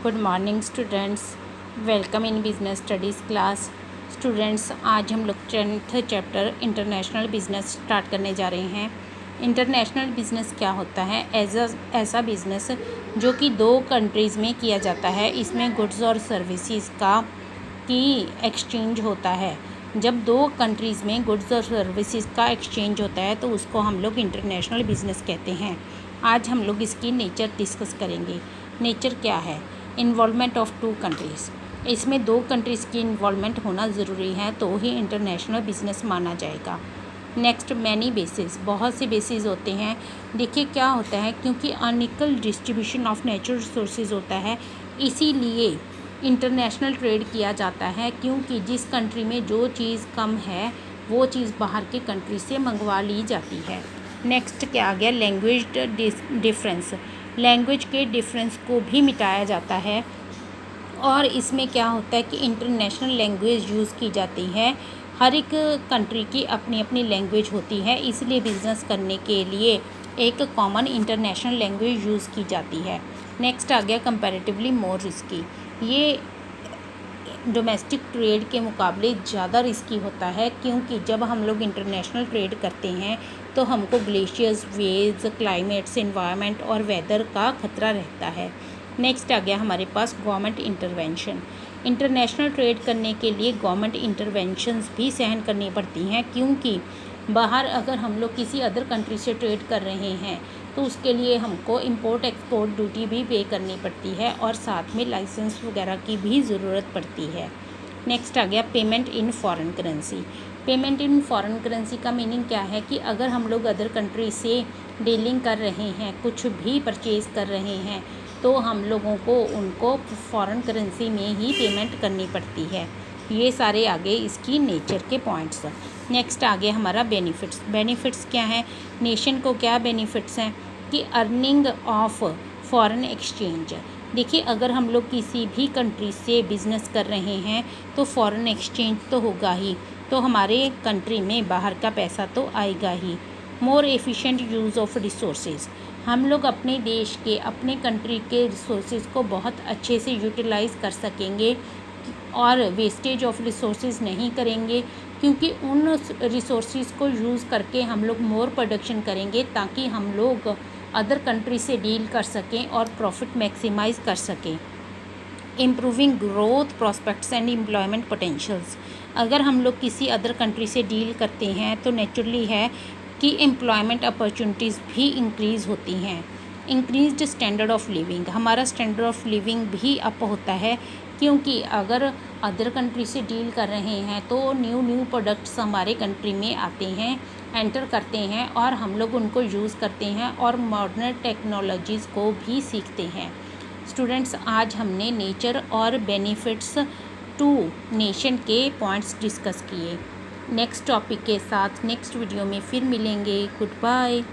Good morning students, welcome in business studies class. Students, आज हम लोग 10th chapter international business start करने जा रहे हैं। इंटरनेशनल बिजनेस क्या होता है? ऐसा बिजनेस जो कि दो कंट्रीज़ में किया जाता है। इसमें गुड्स और सर्विसेज की एक्सचेंज होता है। जब दो कंट्रीज़ में गुड्स और सर्विसेज का एक्सचेंज होता है तो उसको हम लोग इंटरनेशनल बिजनेस कहते हैं। आज हम लोग इसकी नेचर डिस्कस करेंगे। नेचर क्या है? Involvement of to countries. इसमें दो कंट्रीज़ की इन्वॉल्वमेंट होना ज़रूरी है तो ही इंटरनेशनल बिजनेस माना जाएगा। Next, many basis. बहुत से बेसिस होते हैं। देखिए क्या होता है, क्योंकि unequal distribution of natural resources होता है, इसीलिए इंटरनेशनल ट्रेड किया जाता है। क्योंकि जिस कंट्री में जो चीज़ कम है वो चीज़ बाहर के कंट्री से मंगवा ली जाती है। नेक्स्ट क्या आ गया? Language difference. लैंग्वेज के डिफरेंस को भी मिटाया जाता है और इसमें क्या होता है कि इंटरनेशनल लैंग्वेज यूज़ की जाती है। हर एक कंट्री की अपनी अपनी लैंग्वेज होती है, इसलिए बिज़नेस करने के लिए एक कॉमन इंटरनेशनल लैंग्वेज यूज़ की जाती है। नेक्स्ट आ गया कंपैरेटिवली मोर रिस्की। ये डोमेस्टिक ट्रेड के मुकाबले ज़्यादा रिस्की होता है, क्योंकि जब हम लोग इंटरनेशनल ट्रेड करते हैं तो हमको ग्लेशियर्स, वेव्स, क्लाइमेट्स, एनवायरनमेंट और वेदर का खतरा रहता है। नेक्स्ट आ गया हमारे पास गवर्नमेंट इंटरवेंशन। इंटरनेशनल ट्रेड करने के लिए गवर्नमेंट इंटरवेंशंस भी सहन करनी पड़ती हैं, क्योंकि बाहर अगर हम लोग किसी अदर कंट्री से ट्रेड कर रहे हैं तो उसके लिए हमको इंपोर्ट एक्सपोर्ट ड्यूटी भी पे करनी पड़ती है और साथ में लाइसेंस वगैरह की भी ज़रूरत पड़ती है। नेक्स्ट आ गया payment in foreign currency. Payment in foreign currency का मीनिंग क्या है कि अगर हम लोग अदर कंट्री से डीलिंग कर रहे हैं, कुछ भी परचेज़ कर रहे हैं, तो हम लोगों को उनको फॉरेन करेंसी में ही पेमेंट करनी पड़ती है। ये सारे आगे इसकी नेचर के पॉइंट्स। नेक्स्ट आगे हमारा बेनिफिट्स। बेनिफिट्स क्या है? नेशन को क्या बेनिफिट्स हैं कि अर्निंग ऑफ फॉरेन एक्सचेंज। देखिए, अगर हम लोग किसी भी कंट्री से बिज़नेस कर रहे हैं तो फॉरेन एक्सचेंज तो होगा ही, तो हमारे कंट्री में बाहर का पैसा तो आएगा ही। More efficient use of resources. हम लोग अपने देश के, अपने कंट्री के रिसोर्सेज को बहुत अच्छे से यूटिलाइज़ कर सकेंगे और वेस्टेज ऑफ रिसोर्सेज नहीं करेंगे, क्योंकि उन रिसोर्सेज को यूज़ करके हम लोग मोर प्रोडक्शन करेंगे ताकि हम लोग अदर कंट्री से डील कर सकें और प्रॉफिट मैक्सिमाइज़ कर सकें। Improving growth prospects and employment potentials. अगर हम लोग किसी अदर कंट्री से डील करते हैं तो नेचुरली है कि एम्प्लॉयमेंट अपॉर्चुनिटीज़ भी इंक्रीज़ होती हैं। Increased standard of living. हमारा स्टैंडर्ड ऑफ लिविंग भी अप होता है, क्योंकि अगर अदर कंट्री से डील कर रहे हैं तो न्यू प्रोडक्ट्स हमारे कंट्री में आते हैं, एंटर करते हैं और हम लोग उनको यूज़ करते हैं और मॉडर्न टेक्नोलॉजीज़ को भी सीखते हैं। स्टूडेंट्स, आज हमने नेचर और बेनिफिट्स टू नेशन के पॉइंट्स डिस्कस किए। नेक्स्ट टॉपिक के साथ नेक्स्ट वीडियो में फिर मिलेंगे। Good bye.